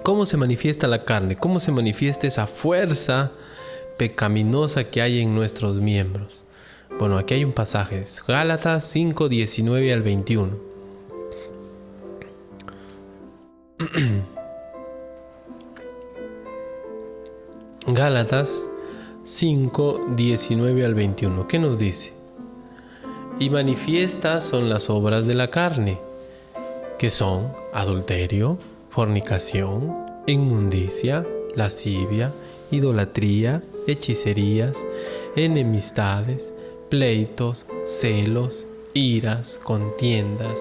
¿Cómo se manifiesta la carne? ¿Cómo se manifiesta esa fuerza pecaminosa que hay en nuestros miembros? Bueno, aquí hay un pasaje, Gálatas 5, 19 al 21. Gálatas 5, 19 al 21. ¿Qué nos dice? Y manifiestas son las obras de la carne, que son adulterio, fornicación, inmundicia, lascivia, idolatría, hechicerías, enemistades, pleitos, celos, iras, contiendas,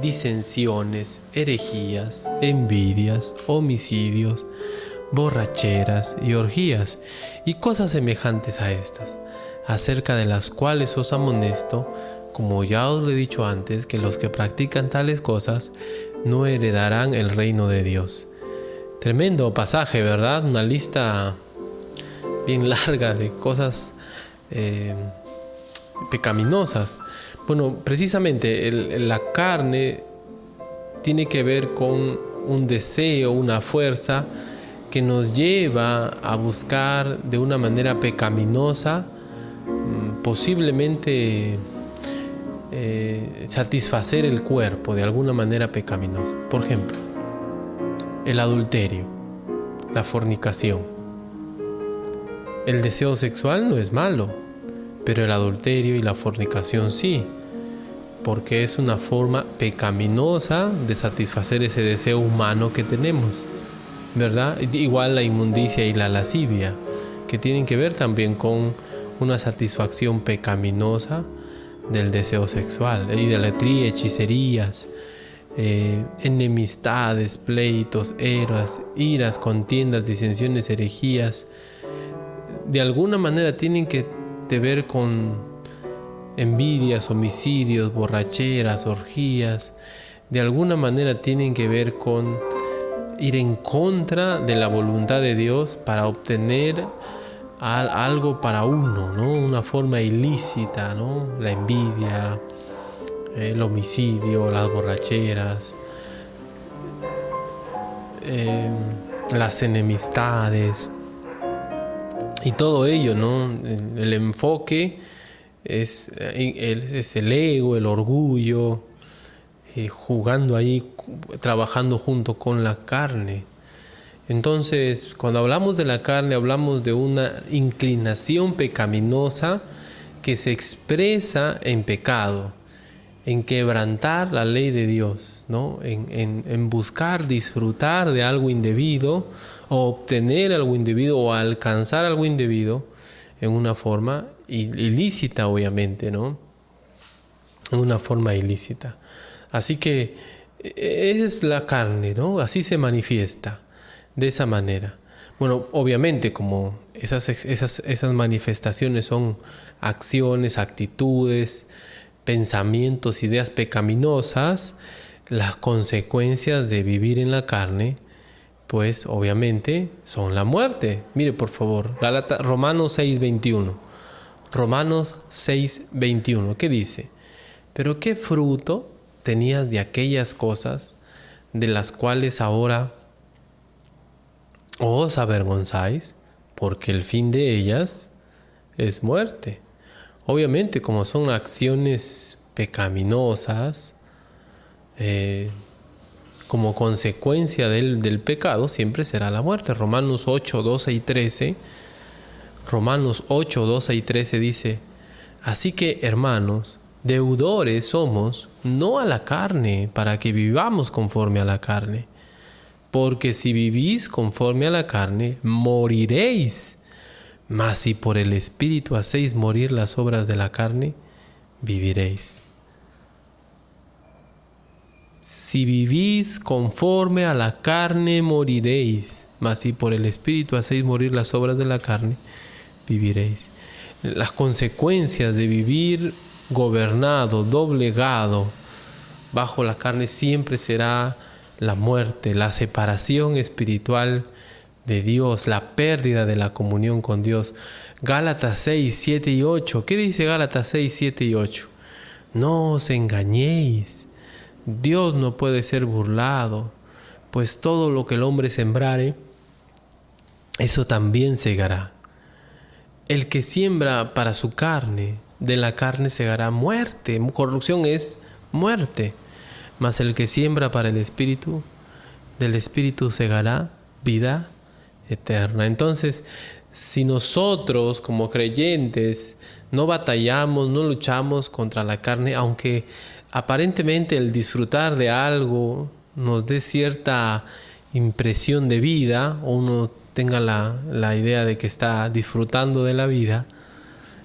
disensiones, herejías, envidias, homicidios, borracheras y orgías, y cosas semejantes a estas, acerca de las cuales os amonesto, como ya os lo he dicho antes, que los que practican tales cosas no heredarán el reino de Dios. Tremendo pasaje, ¿verdad? Una lista bien larga de cosas pecaminosas. Bueno, precisamente la carne tiene que ver con un deseo, una fuerza que nos lleva a buscar de una manera pecaminosa, posiblemente satisfacer el cuerpo de alguna manera pecaminosa. Por ejemplo, el adulterio, la fornicación. El deseo sexual no es malo, pero el adulterio y la fornicación sí, porque es una forma pecaminosa de satisfacer ese deseo humano que tenemos, ¿verdad? Igual la inmundicia y la lascivia, que tienen que ver también con una satisfacción pecaminosa del deseo sexual, idolatría, hechicerías, enemistades, pleitos, iras, contiendas, disensiones, herejías. De alguna manera tienen que ver con envidias, homicidios, borracheras, orgías. De alguna manera tienen que ver con ir en contra de la voluntad de Dios para obtener algo para uno, ¿no? Una forma ilícita, ¿no? La envidia, el homicidio, las borracheras, las enemistades y todo ello, ¿no? El enfoque es el ego, el orgullo, jugando ahí, trabajando junto con la carne. Entonces, cuando hablamos de la carne, hablamos de una inclinación pecaminosa que se expresa en pecado, en quebrantar la ley de Dios, ¿no? En buscar disfrutar de algo indebido, o obtener algo indebido, o alcanzar algo indebido en una forma ilícita, obviamente, ¿no? En una forma ilícita. Así que esa es la carne, ¿no? Así se manifiesta, de esa manera. Bueno, obviamente, como esas manifestaciones son acciones, actitudes, pensamientos, ideas pecaminosas, las consecuencias de vivir en la carne, pues obviamente son la muerte. Mire, por favor, Romanos 6:21. Romanos 6:21, ¿qué dice? Pero ¿qué fruto tenías de aquellas cosas de las cuales ahora os avergonzáis? Porque el fin de ellas es muerte. Obviamente, como son acciones pecaminosas, como consecuencia del pecado, siempre será la muerte. Romanos 8, 12 y 13. Romanos 8, 12 y 13 dice: así que, hermanos, deudores somos, no a la carne, para que vivamos conforme a la carne. Porque si vivís conforme a la carne, moriréis. Mas si por el Espíritu hacéis morir las obras de la carne, viviréis. Si vivís conforme a la carne, moriréis. Mas si por el Espíritu hacéis morir las obras de la carne, viviréis. Las consecuencias de vivir gobernado, doblegado bajo la carne siempre será la muerte, la separación espiritual de Dios, la pérdida de la comunión con Dios. Gálatas 6, 7 y 8. ¿Qué dice Gálatas 6, 7 y 8? No os engañéis. Dios no puede ser burlado, pues todo lo que el hombre sembrare, eso también segará. El que siembra para su carne, de la carne segará muerte. Corrupción es muerte. Mas el que siembra para el Espíritu, del Espíritu segará vida eterna. Entonces, si nosotros como creyentes no batallamos, no luchamos contra la carne, aunque aparentemente el disfrutar de algo nos dé cierta impresión de vida, o uno tenga la idea de que está disfrutando de la vida,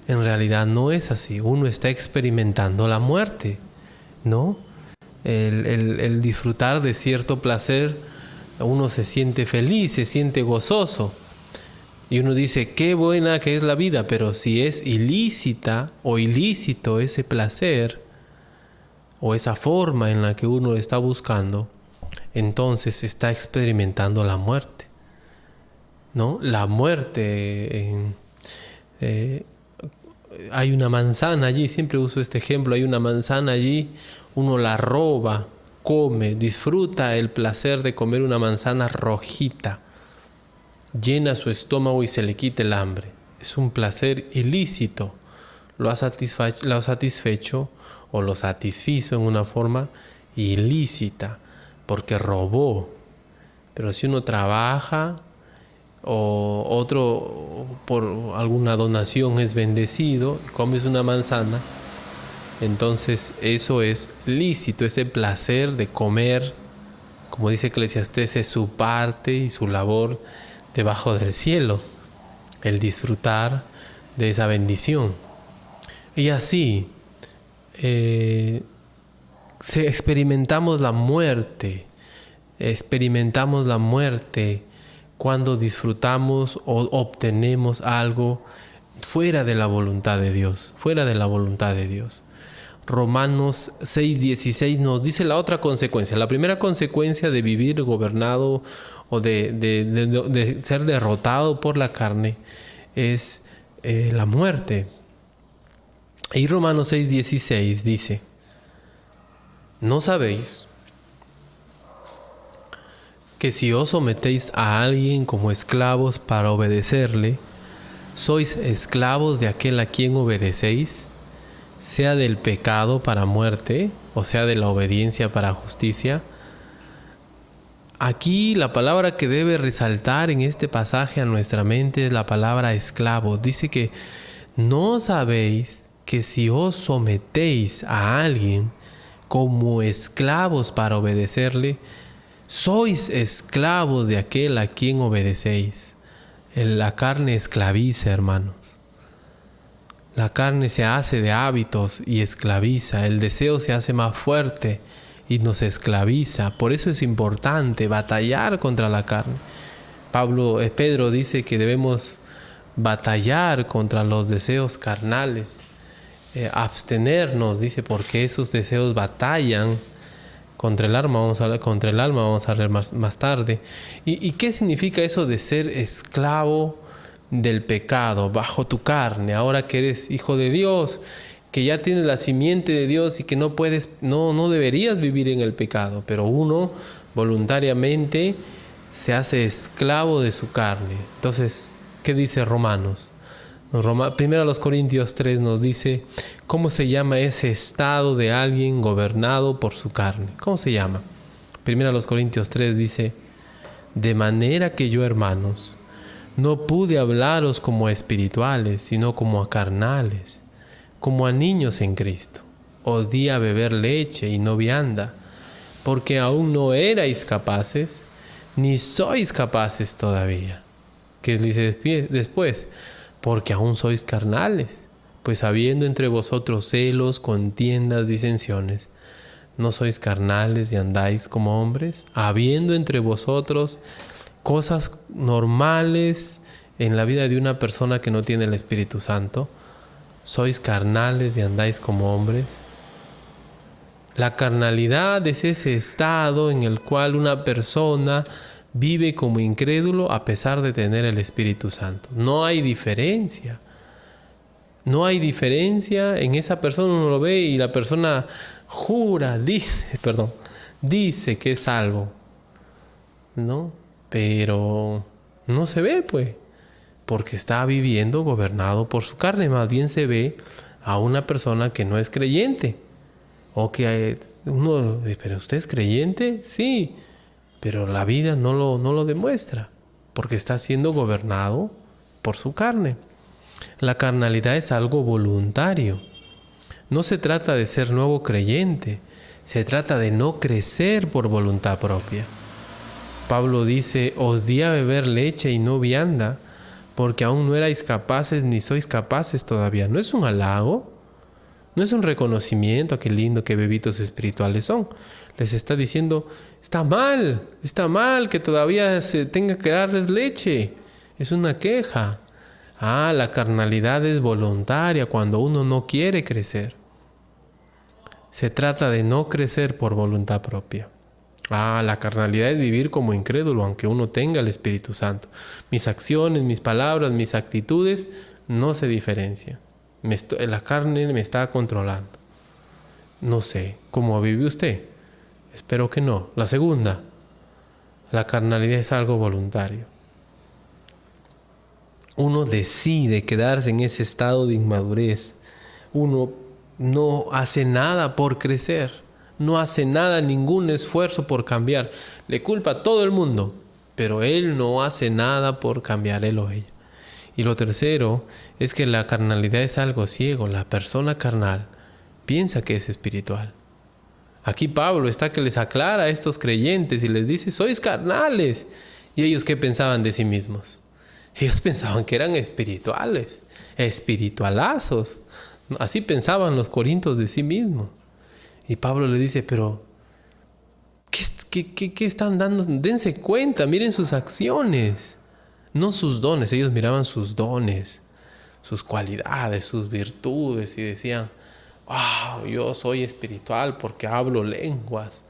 en realidad no es así. Uno está experimentando la muerte, ¿no? El disfrutar de cierto placer, uno se siente feliz, se siente gozoso. Y uno dice, qué buena que es la vida, pero si es ilícita o ilícito ese placer o esa forma en la que uno está buscando, entonces está experimentando la muerte, ¿no? La muerte. Hay una manzana allí, siempre uso este ejemplo, hay una manzana allí, uno la roba, come, disfruta el placer de comer una manzana rojita, llena su estómago y se le quita el hambre. Es un placer ilícito. Lo ha satisfecho o lo satisfizo en una forma ilícita, porque robó. Pero si uno trabaja o otro por alguna donación es bendecido y comes una manzana, entonces eso es lícito. Ese placer de comer, como dice Eclesiastés, es su parte y su labor debajo del cielo, el disfrutar de esa bendición. Y así experimentamos la muerte cuando disfrutamos o obtenemos algo fuera de la voluntad de Dios, Romanos 6:16 nos dice la otra consecuencia. La primera consecuencia de vivir gobernado o de ser derrotado por la carne es la muerte. Y Romanos 6:16 dice, ¿no sabéis que si os sometéis a alguien como esclavos para obedecerle, sois esclavos de aquel a quien obedecéis, sea del pecado para muerte, o sea de la obediencia para justicia? Aquí la palabra que debe resaltar en este pasaje a nuestra mente es la palabra esclavo. Dice que no sabéis que si os sometéis a alguien como esclavos para obedecerle, sois esclavos de aquel a quien obedecéis. La carne esclaviza, hermanos. La carne se hace de hábitos y esclaviza. El deseo se hace más fuerte y nos esclaviza. Por eso es importante batallar contra la carne. Pedro dice que debemos batallar contra los deseos carnales. Abstenernos, dice, porque esos deseos batallan contra el alma. Vamos a ver más tarde. ¿Y qué significa eso de ser esclavo del pecado bajo tu carne? Ahora que eres hijo de Dios, que ya tienes la simiente de Dios y que no deberías vivir en el pecado, pero uno voluntariamente se hace esclavo de su carne. Entonces, ¿qué dice Romanos? Primero a los Corintios 3 nos dice cómo se llama ese estado de alguien gobernado por su carne. ¿Cómo se llama? Primero a los Corintios 3 dice, de manera que yo, hermanos, no pude hablaros como a espirituales, sino como a carnales, como a niños en Cristo. Os di a beber leche y no vianda, porque aún no erais capaces, ni sois capaces todavía. ¿Qué dice después? Porque aún sois carnales, pues habiendo entre vosotros celos, contiendas, disensiones, ¿no sois carnales y andáis como hombres? Habiendo entre vosotros cosas normales en la vida de una persona que no tiene el Espíritu Santo, ¿sois carnales y andáis como hombres? La carnalidad es ese estado en el cual una persona vive como incrédulo a pesar de tener el Espíritu Santo. No hay diferencia. No hay diferencia en esa persona. Uno lo ve y la persona dice que es salvo. ¿no? Pero no se ve, pues, porque está viviendo gobernado por su carne. Más bien se ve a una persona que no es creyente. O que uno, ¿pero usted es creyente? Sí, pero la vida no lo demuestra, porque está siendo gobernado por su carne. La carnalidad es algo voluntario. No se trata de ser nuevo creyente, se trata de no crecer por voluntad propia. Pablo dice, os di a beber leche y no vianda, porque aún no erais capaces ni sois capaces todavía. ¿No es un halago? ¿No es un reconocimiento? Qué lindo, qué bebitos espirituales son. Les está diciendo, está mal que todavía se tenga que darles leche. Es una queja. La carnalidad es voluntaria cuando uno no quiere crecer. Se trata de no crecer por voluntad propia. La carnalidad es vivir como incrédulo, aunque uno tenga el Espíritu Santo. Mis acciones, mis palabras, mis actitudes no se diferencian. La carne me está controlando. No sé, ¿cómo vive usted? Espero que no. La segunda, la carnalidad es algo voluntario. Uno decide quedarse en ese estado de inmadurez. Uno no hace nada por crecer. No hace nada, ningún esfuerzo por cambiar. Le culpa a todo el mundo, pero él no hace nada por cambiar, él o ella. Y lo tercero es que la carnalidad es algo ciego. La persona carnal piensa que es espiritual. Aquí Pablo está que les aclara a estos creyentes y les dice, sois carnales. ¿Y ellos qué pensaban de sí mismos? Ellos pensaban que eran espirituales, espiritualazos. Así pensaban los corintios de sí mismos. Y Pablo le dice, pero ¿qué están dando? Dense cuenta, miren sus acciones, no sus dones. Ellos miraban sus dones, sus cualidades, sus virtudes y decían, wow, yo soy espiritual porque hablo lenguas.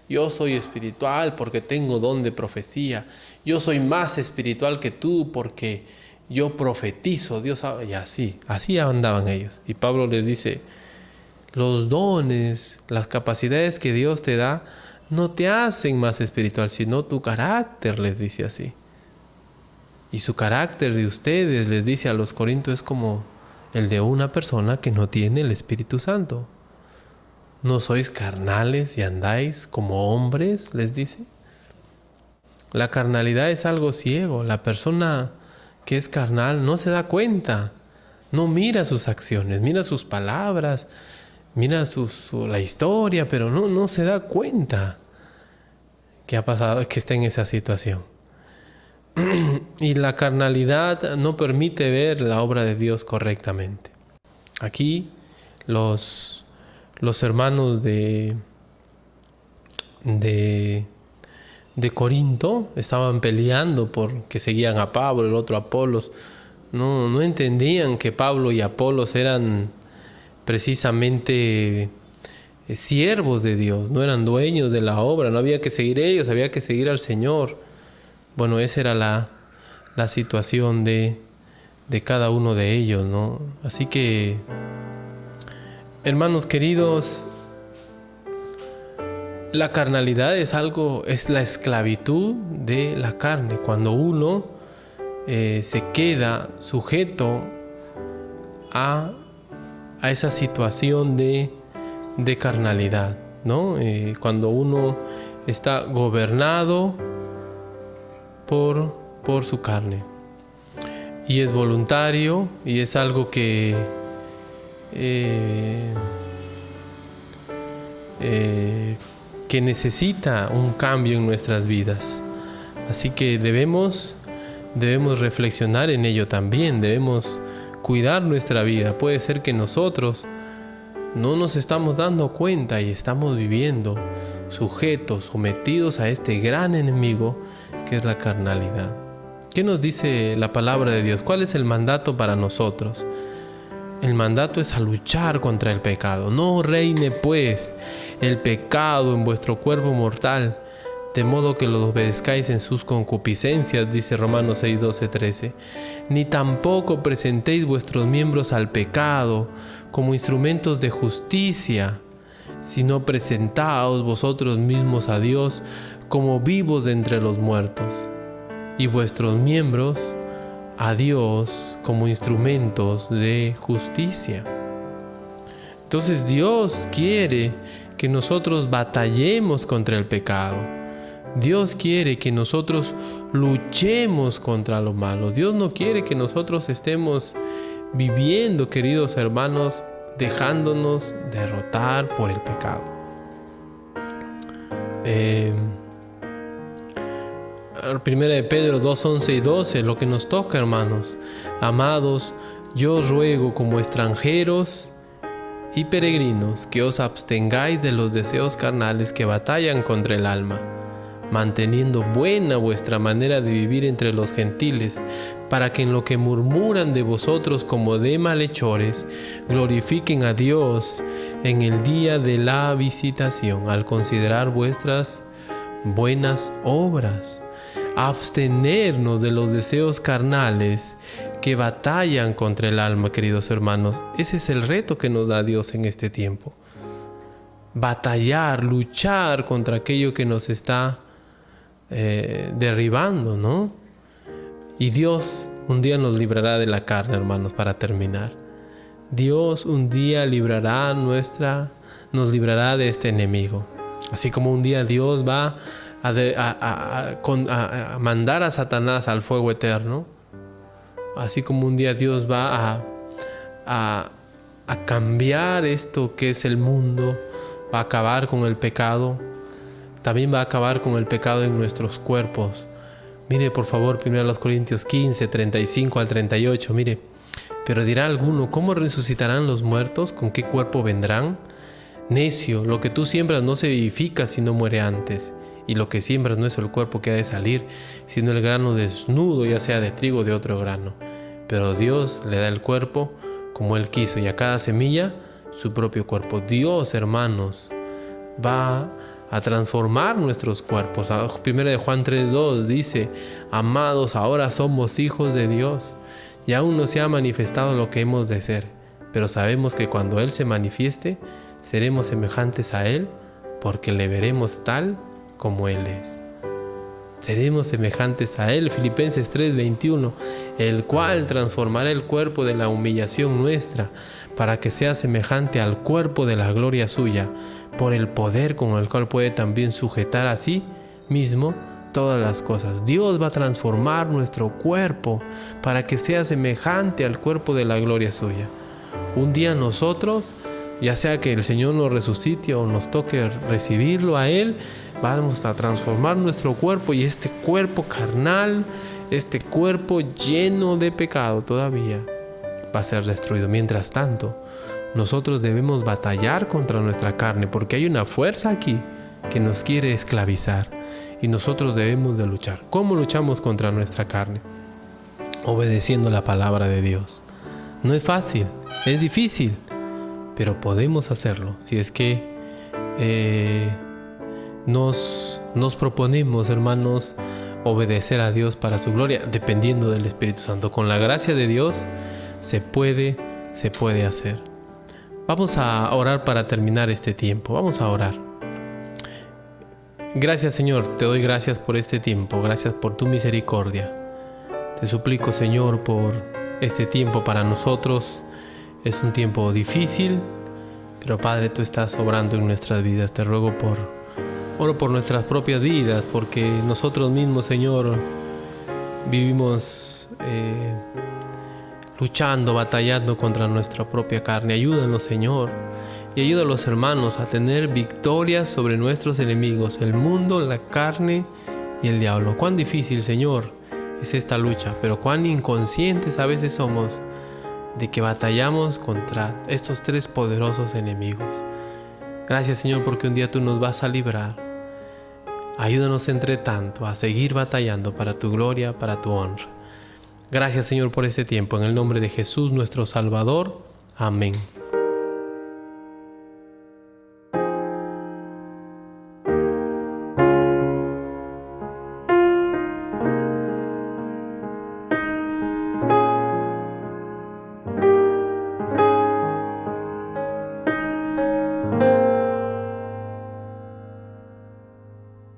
Yo soy espiritual porque tengo don de profecía. Yo soy más espiritual que tú porque yo profetizo. Dios habla. Y así andaban ellos. Y Pablo les dice, los dones, las capacidades que Dios te da, no te hacen más espiritual, sino tu carácter, les dice así. Y su carácter de ustedes, les dice a los corintios, es como el de una persona que no tiene el Espíritu Santo. ¿No sois carnales y andáis como hombres?, les dice. La carnalidad es algo ciego. La persona que es carnal no se da cuenta. No mira sus acciones, mira sus palabras, mira la historia, pero no se da cuenta que ha pasado, que está en esa situación. Y la carnalidad no permite ver la obra de Dios correctamente. Aquí los hermanos de Corinto estaban peleando porque seguían a Pablo, el otro a Apolos. No entendían que Pablo y Apolos eran precisamente siervos de Dios, no eran dueños de la obra, no había que seguir ellos, había que seguir al Señor. Bueno, esa era la situación de cada uno de ellos, ¿no? Así que, hermanos queridos, la carnalidad es la esclavitud de la carne. Cuando uno se queda sujeto a esa situación de carnalidad, ¿no? Cuando uno está gobernado por su carne. Y es voluntario y es algo que necesita un cambio en nuestras vidas. Así que debemos reflexionar en ello también, debemos cuidar nuestra vida. Puede ser que nosotros no nos estamos dando cuenta y estamos viviendo sujetos, sometidos a este gran enemigo que es la carnalidad. ¿Qué nos dice la palabra de Dios? ¿Cuál es el mandato para nosotros? El mandato es a luchar contra el pecado. No reine pues el pecado en vuestro cuerpo mortal, de modo que lo obedezcáis en sus concupiscencias, dice Romanos 6, 12, 13. Ni tampoco presentéis vuestros miembros al pecado como instrumentos de justicia, sino presentaos vosotros mismos a Dios como vivos de entre los muertos, y vuestros miembros a Dios como instrumentos de justicia. Entonces Dios quiere que nosotros batallemos contra el pecado. Dios quiere que nosotros luchemos contra lo malo. Dios no quiere que nosotros estemos viviendo, queridos hermanos, dejándonos derrotar por el pecado. Primera de Pedro 2, 11 y 12, lo que nos toca, hermanos. Amados, yo os ruego como extranjeros y peregrinos que os abstengáis de los deseos carnales que batallan contra el alma, manteniendo buena vuestra manera de vivir entre los gentiles, para que en lo que murmuran de vosotros como de malhechores, glorifiquen a Dios en el día de la visitación, al considerar vuestras buenas obras. Abstenernos de los deseos carnales que batallan contra el alma, queridos hermanos. Ese es el reto que nos da Dios en este tiempo. Batallar, luchar contra aquello que nos está derribando, ¿no? Y Dios un día nos librará de la carne, hermanos, para terminar. Dios un día nos librará de este enemigo. Así como un día Dios va a mandar a Satanás al fuego eterno, así como un día Dios va a cambiar esto que es el mundo, va a acabar con el pecado, también va a acabar con el pecado en nuestros cuerpos. Mire por favor 1 Corintios 15, 35 al 38, mire. Pero dirá alguno, ¿cómo resucitarán los muertos? ¿Con qué cuerpo vendrán? Necio, lo que tú siembras no se vivifica si no muere antes. Y lo que siembras no es el cuerpo que ha de salir, sino el grano desnudo, ya sea de trigo o de otro grano. Pero Dios le da el cuerpo como Él quiso, y a cada semilla su propio cuerpo. Dios, hermanos, va a transformar nuestros cuerpos. 1 de Juan 3:2 dice: amados, ahora somos hijos de Dios, y aún no se ha manifestado lo que hemos de ser, pero sabemos que cuando Él se manifieste, seremos semejantes a Él, porque le veremos tal como Él es. Seremos semejantes a Él. Filipenses 3:21, el cual transformará el cuerpo de la humillación nuestra, para que sea semejante al cuerpo de la gloria suya, por el poder con el cual puede también sujetar a sí mismo todas las cosas. Dios va a transformar nuestro cuerpo para que sea semejante al cuerpo de la gloria suya. Un día nosotros, ya sea que el Señor nos resucite o nos toque recibirlo a Él, vamos a transformar nuestro cuerpo, y este cuerpo carnal, este cuerpo lleno de pecado todavía va a ser destruido. Mientras tanto, nosotros debemos batallar contra nuestra carne, porque hay una fuerza aquí que nos quiere esclavizar, y nosotros debemos de luchar. ¿Cómo luchamos contra nuestra carne? Obedeciendo la palabra de Dios. No es fácil, es difícil, pero podemos hacerlo si es que nos proponemos, hermanos, obedecer a Dios para su gloria, dependiendo del Espíritu Santo. Con la gracia de Dios se puede hacer. Vamos a orar para terminar este tiempo. Vamos a orar. Gracias, Señor, te doy gracias por este tiempo. Gracias por tu misericordia. Te suplico, Señor, por este tiempo para nosotros. Es un tiempo difícil, pero Padre, tú estás obrando en nuestras vidas. Te ruego oro por nuestras propias vidas, porque nosotros mismos, Señor, vivimos luchando, batallando contra nuestra propia carne. Ayúdanos, Señor, y ayuda a los hermanos a tener victorias sobre nuestros enemigos, el mundo, la carne y el diablo. Cuán difícil, Señor, es esta lucha, pero cuán inconscientes a veces somos de que batallamos contra estos tres poderosos enemigos. Gracias, Señor, porque un día tú nos vas a librar. Ayúdanos entre tanto a seguir batallando para tu gloria, para tu honra. Gracias, Señor, por este tiempo. En el nombre de Jesús, nuestro Salvador. Amén.